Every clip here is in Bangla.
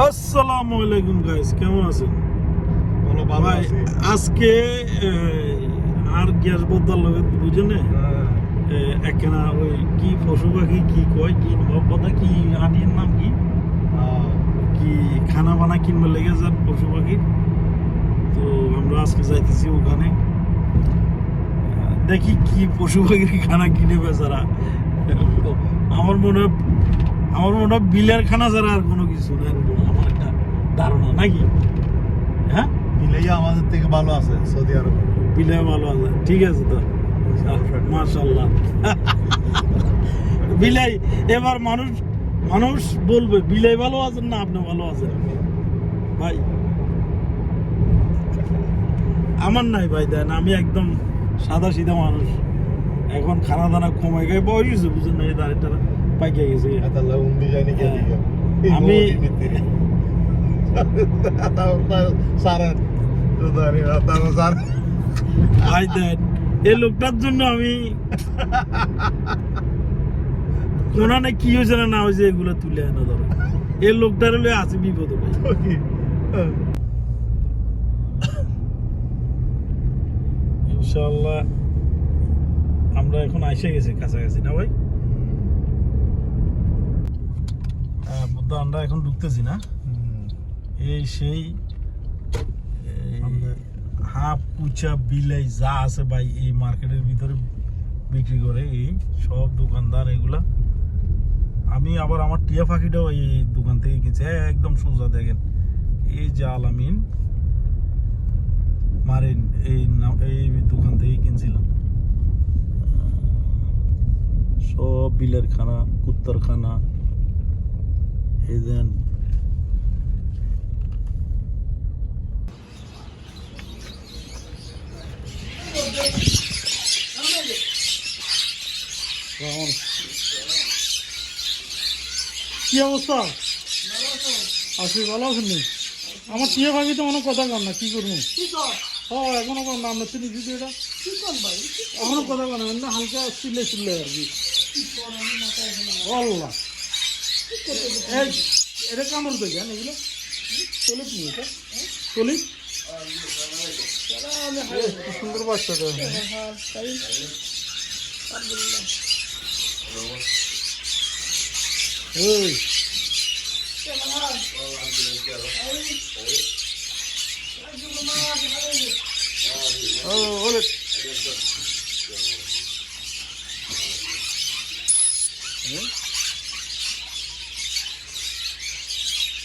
আসসালামু আলাইকুম গাইস, কেমন আছেন? ভালো ভালো ভাই আছি। আজকে আর গ্যাস বদল লাগে বুঝেন একখানা ওই কি পশু পাখি কি কয় কি কথা কি আটির নাম কি কি খানা বানা কিনবার লেগে যার পশু পাখির। তো আমরা আজকে যাইতেছি ওখানে, দেখি কি পশু পাখির খানা কিনে বেচারা। আমার মনে হয় বিলের খানা ছাড়া আর কোনো কিছু নেই, আমার একটা ধারণা নাকি। হ্যাঁ, বিলাই আমাদের থেকে ভালো আছে সৌদি আরব। বিলে ভালো আছে, ঠিক আছে তো, মাশাআল্লাহ। বিলাই এবার মানুষ বলবে বিলাই ভালো আছেন না আপনি ভালো আছেন। ভাই আমার নাই ভাই, দেন আমি একদম সাদা সিধা মানুষ, এখন খানা দানা কমে গেছে, বয়স হয়েছে বুঝেন না, এই দাঁড়িয়ে পাইকে গেছে। আতাল্লাহ উন্দি জানি কে দিকে আমি সারান তো দাঁড়ি আতাল সার ভাই দেন এই লোকটার জন্য আমি কোনানে কি হয়েছে না হয়েছে এগুলো তুলে আনা ধরো, এই লোকটার হলে আছে বিপদে ভাই। ইনশাআল্লাহ আমরা এখন আইসে গেছি কাছাকাছি না ভাই। বুদ্ধা আমরা এখন ঢুকতেছি না, এই সেই হাফ পুচা বিলাই যা আছে ভাই এই মার্কেটের ভিতরে বিক্রি করে এই সব দোকানদার এগুলা। আমি আবার আমার টিয়া পাখিটাও এই দোকান থেকে কিনছি, একদম সোজা দেখেন এই যে আলামিন মারিন এই দোকান থেকে কিনছিলাম। সব বিলের খানা, কুত্তার খানা, এই দেন কি অবস্থা? আছি, ভালো আছেন নি? আমার টিয়া ভাবি তো অনেক কথা কর না, কি করবো এখনো কর না, আমরা চিনি যদি এটা এখনো কথা কর না, হালকা চিল্লে আর কি। আল্লাহ এটা কামড় তো জান, এগুলো তলিপ নিয়ে এটা তলিপ সুন্দর বাচ্চাটা। ওই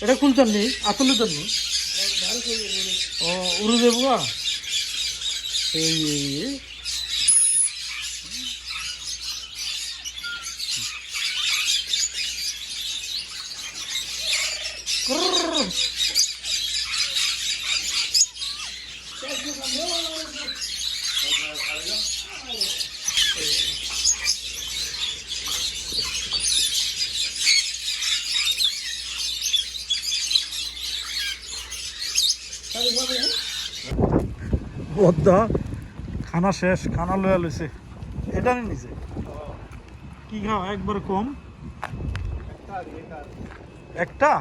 এটা খুলতেন নি আসলে তো নি উড়ে দেবো গা এই বদ্দা খানা শেষ, খানা লয়া লইছে এটা নিছে কি খাও একবার কম একটা